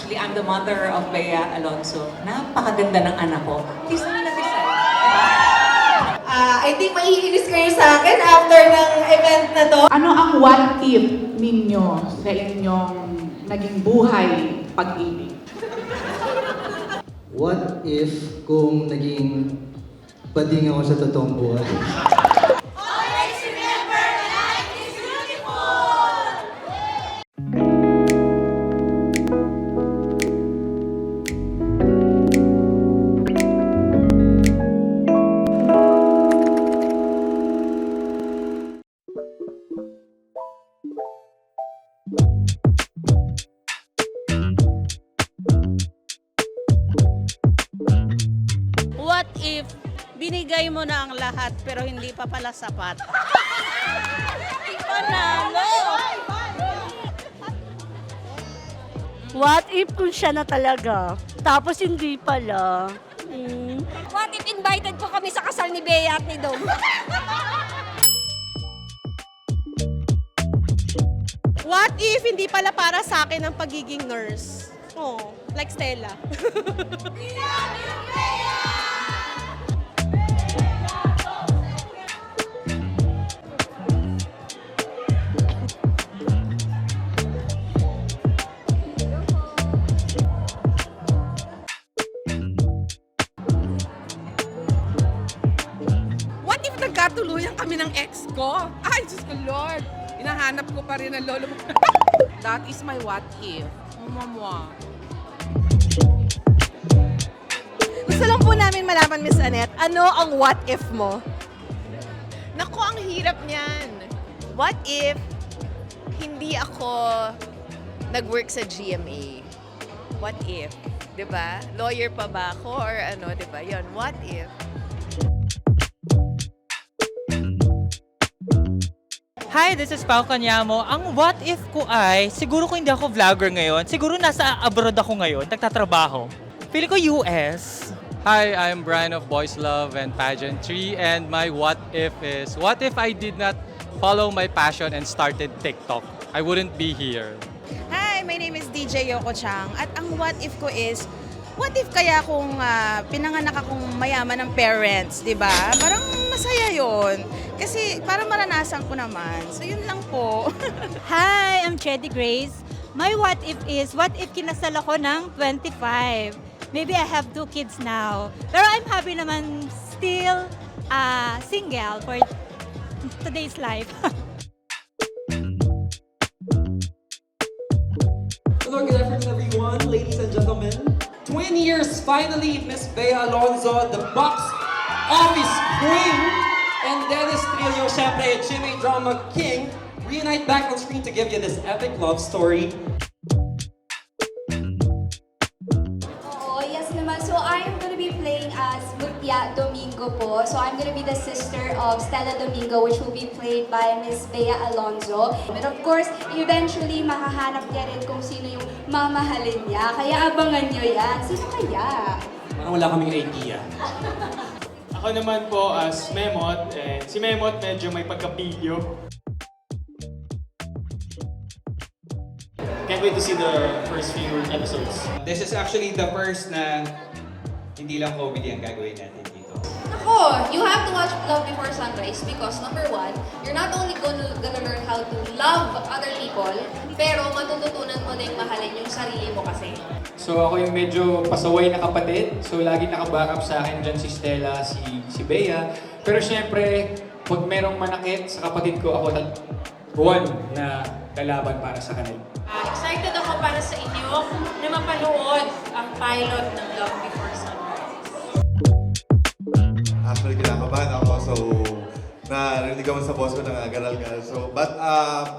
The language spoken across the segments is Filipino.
Actually, I'm the mother of Bea Alonzo. Napakaganda ng anak ko. Tisay na tisay. I think maiinis kayo sa akin after ng event na to. Ano ang what if ninyo sa inyong naging buhay pag-ibig? What if kung naging bading ako sa totoong buhay? Always remember, life is beautiful! What if binigay mo na ang lahat pero hindi pa pala sapat? Panalo! What if kung siya na talaga, tapos hindi pala? What if invited ko kami sa kasal ni Bea at ni Dom? What if hindi pala para sa akin ang pagiging nurse? Oh, like Stella. What if nagkatuluyan kami ng ex ko? Ay, Diyos ko, Lord. Hinahanap ko pa rin ang lolo mo. That is my what if. Mama. Gusto lang po namin malaman, Miss Annette, ano ang what if mo? Naku, ang hirap niyan. What if hindi ako nag-work sa GMA? What if? 'Di ba? Lawyer pa ba ako or ano, 'di ba? 'Yon, what if? Hi, this is Pao Canyamo. Ang what if ko ay, siguro kung hindi ako vlogger ngayon, siguro nasa abroad ako ngayon, nagtatrabaho. Feeling ko US. Hi, I'm Brian of Boys Love and Pageantry, and my what if is, what if I did not follow my passion and started TikTok? I wouldn't be here. Hi, my name is DJ Yoko Chang. At ang what if ko is, what if kaya kung pinanganak akong mayaman ng parents, di ba? Parang masaya yon. Kasi parang maranasan ko naman. So yun lang po. Hi, I'm Chedi Grace. My what if is, what if kinasal ako ng 25? Maybe I have 2 kids now. Pero I'm happy naman still single for today's life. Hello, good afternoon everyone, ladies and gentlemen. 20 years finally, Miss Bea Alonzo, the box office queen, and Dennis Trillo, syempre, Jimmy Drama King, reunite back on screen to give you this epic love story. Oo, yes naman. So I'm gonna be playing as Mutia Domingo po. So I'm gonna be the sister of Stella Domingo, which will be played by Miss Bea Alonzo. And of course, eventually, mahahanap niya rin kung sino yung mamahalin niya. Kaya abangan niyo yan. Sino kaya? Parang wala kaming idea. Ako naman po as Memot, si Memot medyo may pagka-video. Can't wait to see the first few episodes. This is actually the first na hindi lang comedy ang gagawin natin dito. Ako, you have to watch Love Before Sunrise because number 1, you're not only gonna learn how to love other people, pero matututunan mo din mahalin yung sarili mo kasi. So ako yung medyo pasaway na kapatid. So lagi naka-backup sa akin dyan si Stella, si Bea. Pero syempre, pag merong manakit sa kapatid ko, ako buwan na lalaban para sa kanila. Excited ako para sa inyo na mapanood ang pilot ng Love Before Sunrise. Actually, kinakabahan ako. So, narinig ako sa boss ko na nag-aral-garal. So,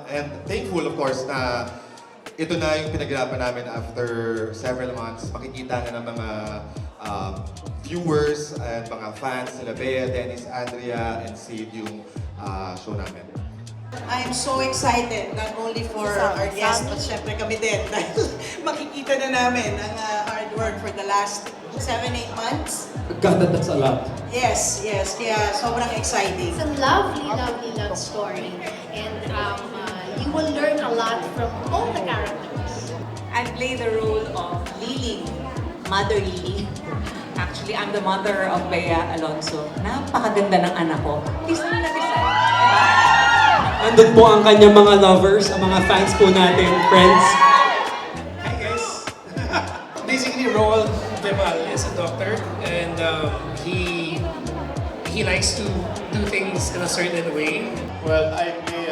and thankful of course na ito na yung pinaghirapan namin after several months. Makikita na ng mga viewers and mga fans, sila Bea, Dennis, Andrea, and Sid yung show namin. I am so excited, not only for our guests, but syempre kami din. Dahil makikita na namin ang hard work for the last 7-8 months. God, that's a lot. Yes, yes. Kaya sobrang exciting. It's a lovely, lovely love story. And you will learn a lot from all the characters. I play the role of Lily, Mother Lily. Actually, I'm the mother of Bea Alonzo. Napakaganda ng anak ko. Design na design. Andun po ang kanyang mga lovers, ang mga fans po natin, friends. Hi guys! Basically, Roald Kemal is a doctor and he likes to do things in a certain way. Well, I play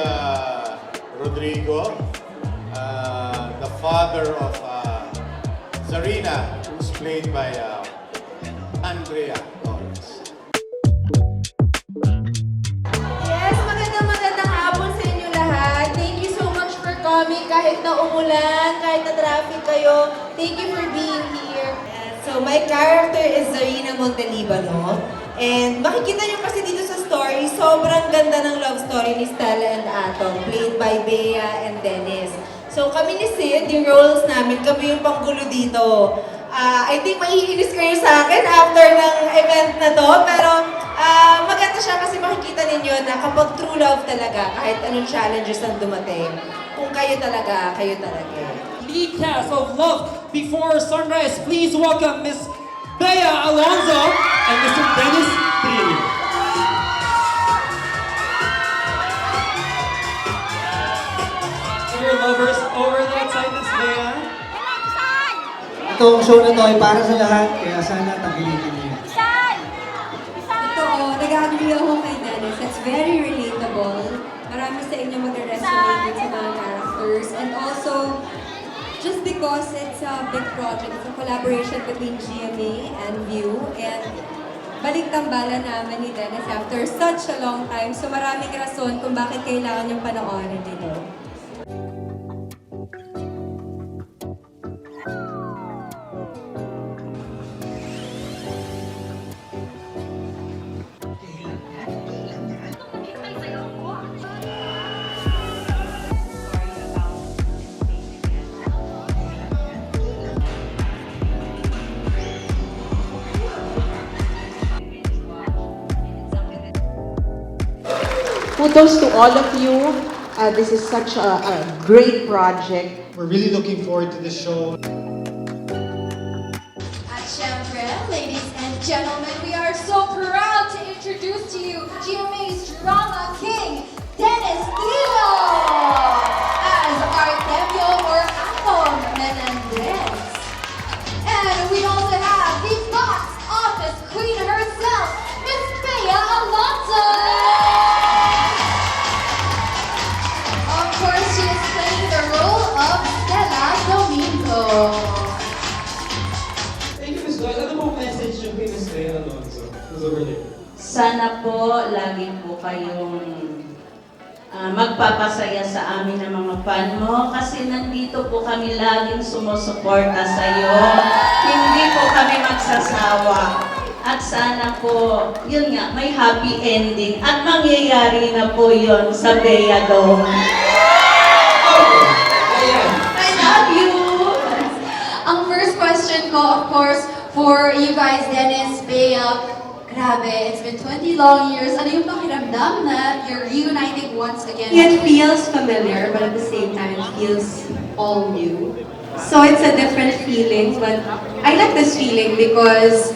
Rodrigo, the father of Zarina, who's played by Andrea Torres. Yes, magandang hapon sa inyo lahat. Thank you so much for coming kahit na umulan, kahit na traffic kayo. Thank you for being here. So my character is Zarina Montelibano. And makikita niyo kasi dito sa story, sobrang ganda ng love story ni Stella and Atom, played by Bea and Dennis. So kami ni Sid, yung roles namin, kami yung panggulo dito. I think maiinis kayo sa akin after ng event na to, pero maganda siya kasi makikita ninyo na kapag true love talaga, kahit anong challenges ang dumating, kung kayo talaga, kayo talaga. Lead cast of Love Before Sunrise, please welcome Miss Bea Alonzo and Mr. Dennis Trillo. Your lovers over that side, Miss Bea. Itong show na to ay para sa lahat, kaya sana tangkilikin niyo. Totoo, nag-agree ako kay Dennis. It's very relatable. Marami sa inyo mag-resonate sa mga characters. And also, just because it's a big project, it's a collaboration between GMA and View. And balik tambala namin ni Dennis after such a long time. So maraming rason kung bakit kailangan yung panoorin dito. Kudos to all of you. This is such a great project. We're really looking forward to this show. At syempre, ladies and gentlemen, we are so proud to introduce to you GMA's Drama King, Dennis Trillo, as Artemio or Atom Menendez. And we also have the box office queen herself, Miss Bea Alonzo. Of course, she is playing the role of Stella Domingo. Thank you, Miss Doyle. Ano pong message yung kay Miss Bea Alonzo? Who's over there? Sana po lagi po kayong magpapasaya sa amin ng mga fan mo kasi nandito po kami laging sumusuporta sa iyo. Hindi po kami magsasawa. At sana po, yun nga, may happy ending. At mangyayari na po yun sa Bea Dome. I love you! Ang first question ko, of course, for you guys, Dennis, Bea, grabe, it's been 20 long years. Ano yung pakiramdam na you're reuniting once again? It feels familiar, but at the same time, it feels all new. So it's a different feeling, but I like this feeling because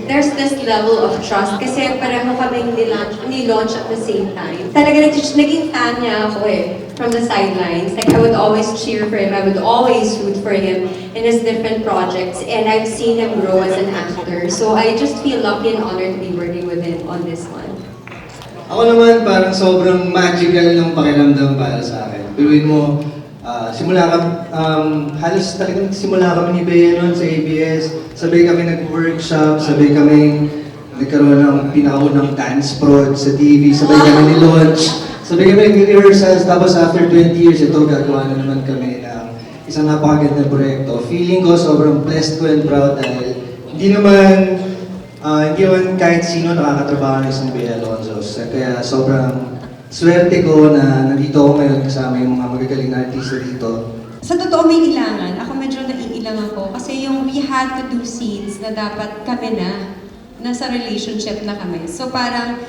there's this level of trust kasi pareho kaming ni-launch at the same time. Talaga naging fan niya ako from the sidelines. Like I would always cheer for him, I would always root for him in his different projects, and I've seen him grow as an actor. So I just feel lucky and honored to be working with him on this one. Ako naman parang sobrang magical ng pakiramdam para sa akin. Piruin mo, halos talagang simula kami ni Bea noon sa ABS. Sabay kami nag-workshop, sabay kami nagkaroon ng pinakaunang dance prod sa TV, sabay kami ni-launch, sabay kami nag-rehearsals, tapos after 20 years, ito gagawa na naman kami ng isang napakagandang proyekto. Feeling ko sobrang blessed ko and proud dahil hindi naman kahit sino nakakatrabaho ng isang Bea Alonzo. Kaya sobrang swerte ko na nandito ako ngayon kasama yung mga magagaling na artista dito. Sa totoo may ilangan. Ako medyo naiilang ako kasi yung we had to do scenes na dapat kami na nasa relationship na kami. So parang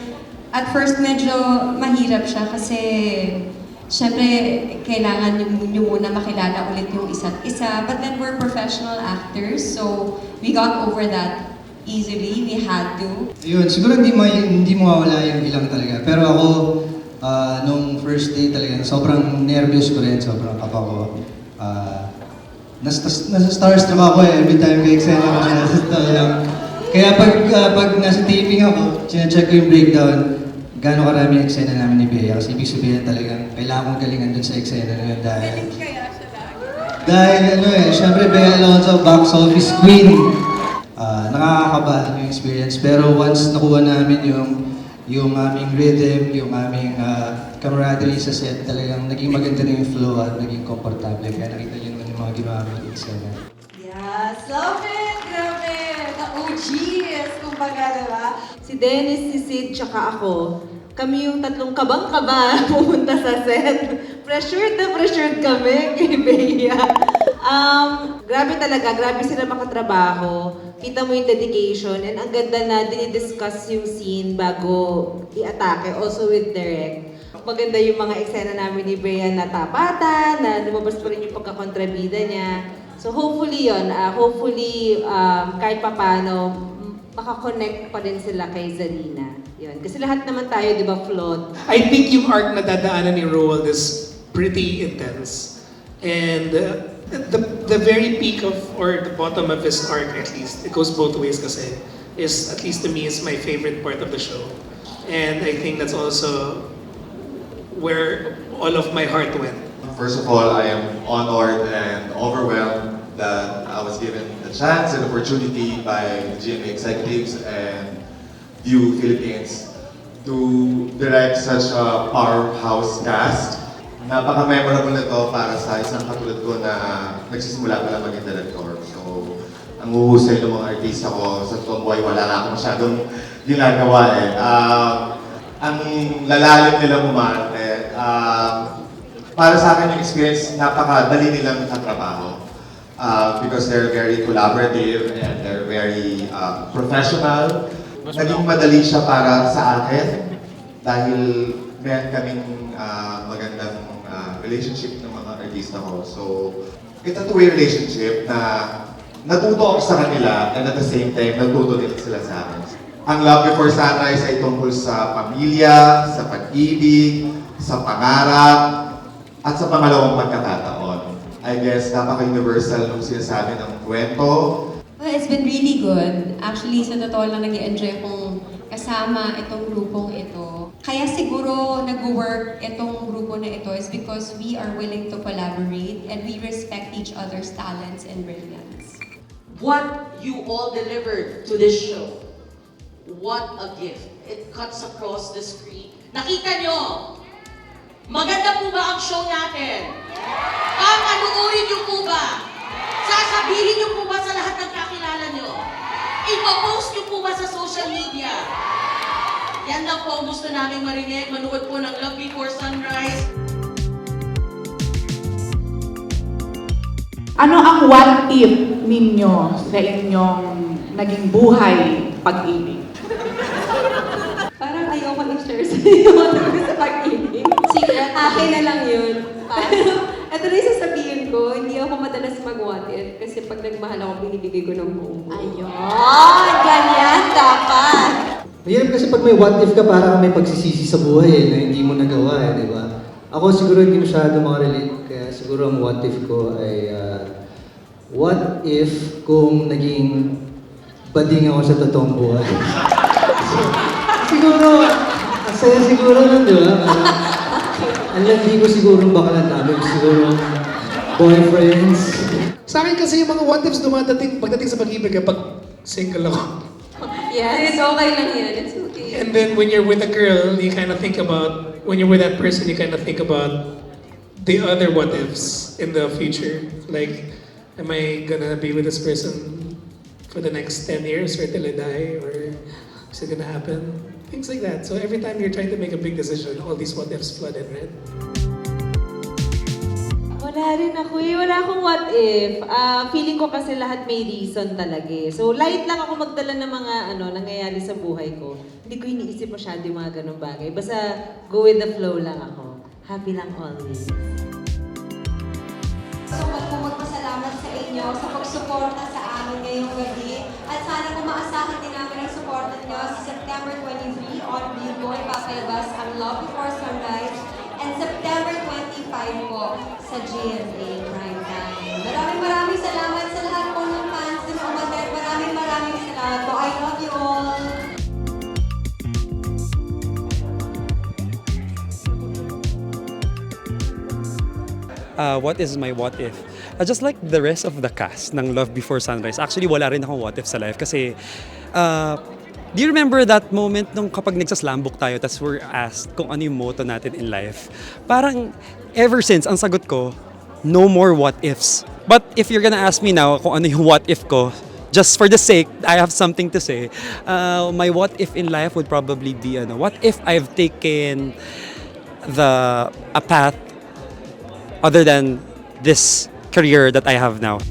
at first medyo mahirap siya kasi syempre, kailangan nyo muna makilala ulit yung isa't isa. But then we're professional actors, so we got over that easily. We had to. Yun, siguro hindi mawawala yung ilang talaga. Pero ako, nung first day talaga, sobrang nervous ko rin, sobrang kaba ko. Nasa starstruck ako every time ka-eksena ko siya. Kaya pag nasa taping ako, sinecheck ko yung breakdown, gaano karami yung eksena namin ni Bea. Kasi ibig sabihin talagang kailangan kong galingan dun sa eksena na yun dahil syempre Bea Alonzo, box office queen. Nakakakaba yung experience. Pero once nakuha namin yung aming rhythm, yung aming camaraderie sa set, talagang naging maganda na yung flow at naging komportable. Kaya nakita niyo naman yung mga ginawa namin sa eksena. Yes, love it! Grabe! OGs, kumbaga, diba? Si Dennis, si Sid, tsaka ako, kami yung tatlong kabang-kaba pumunta sa set. Pressured na pressured kami kay Bea. Grabe talaga, grabe sila makatrabaho. Kita mo yung dedication and ang ganda na dinidiscuss yung scene bago i-atake, also with Direk. Maganda yung mga eksena namin ni Bea na tapatan, na lumabas pa rin yung pagkakontrabida niya. So hopefully yun, kahit papano, makakonect pa rin sila kay Zarina. Yun. Kasi lahat naman tayo, di ba, flawed. I think yung arc na dadaanan ni Roald is pretty intense. And the very peak of, or the bottom of his arc at least, it goes both ways kasi, is, at least to me, is my favorite part of the show. And I think that's also where all of my heart went. First of all, I am honored and overwhelmed that I was given the chance and opportunity by GMA executives and View Philippines to direct such a powerhouse cast. Napaka-memorable nito para sa isang katulad ko na nagsisimula pa lang maging director. So, ang huhusay ng mga artista ko sa tomboy, wala na ako masyadong ginagawa eh. Ang lalalim nilang umarte. Para sa akin yung experience, napakadali nilang katrabaho. Because they're very collaborative and they're very professional. Naging madali siya para sa akin dahil meron kaming magandang relationship ng mga artista ko. So, it's a two-way relationship na natuto ako sa kanila and at the same time, natuto din sila sa akin. Ang Love Before Sunrise ay tungkol sa pamilya, sa pag-ibig, sa pangarap, at sa pangalawang pagkakataon. I guess napaka-universal nung sinasabi ng kwento. Well, it's been really good. Actually, sa totoo lang nag-i-enjoy kong kasama itong grupong ito. Kaya siguro nag-work itong grupo na ito is because we are willing to collaborate and we respect each other's talents and brilliance. What you all delivered to this show, what a gift. It cuts across the screen. Nakita nyo, maganda po ba ang show natin? Papanuorin nyo po ba? Sasabihin nyo po ba sa lahat ng kakilala nyo? Ipopost nyo po ba sa social media? Yan lang po ang gusto namin marinig. Manood po ng Love Before Sunrise. Ano ang what if ninyo sa inyong naging buhay pag-ibig? Parang ayoko i-share sa iyo sa pag-ibig. Secret. Akin na lang yun. Ito na yung sasabihin ko, hindi ako madalas mag-what if kasi pag nagmahal ako, binibigay ko ng buong buo. Ayun! Ganyan dapat! Mahirap kasi pag may what if ka, parang may pagsisisi sa buhay na hindi mo nagawa di ba? Ako siguro hindi masyado makarelate, kaya siguro ang what if ko ay what if kung naging bading ako sa totoong buhay? Siguro, asaya siguro nun, di ba? Ang landi ko siguro baka namin, siguro boyfriends. Sa akin kasi yung mga what ifs dumadating pagdating sa pag-ibig kapag single ako. Yes, okay lang yan. It's okay. And then when you're with a girl, you kind of think about, when you're with that person, you kind of think about the other what ifs in the future. Like, am I gonna be with this person for the next 10 years or till I die? Or is it gonna happen? Things like that. So every time you're trying to make a big decision, all these what ifs flood in, right? Wala rin ako eh. Wala akong what if. Feeling ko kasi lahat may reason talaga eh. So light lang ako magdala ng mga nangyayari sa buhay ko. Hindi ko iniisip masyado yung mga ganong bagay. Basta go with the flow lang ako. happy lang always. So magpasalamat sa inyo sa pagsuporta sa amin ngayong gabi. At sana kung maasahan din namin ang suporta nyo sa September 23 on Vivo, ipapalabas ang Love Before Sunrise. And September 25 po sa GMA Primetime. Maraming salamat sa lahat po ng fans na umattend. Maraming salamat po. I love you all. What is my what if? Just like the rest of the cast ng Love Before Sunrise, actually wala rin akong what if sa life kasi do you remember that moment nung kapag nagsaslambook tayo tas we're asked kung ano yung motto natin in life? Parang ever since, ang sagot ko, no more what ifs. But if you're gonna ask me now kung ano yung what if ko, just for the sake, I have something to say. My what if in life would probably be, what if I've taken a path other than this career that I have now.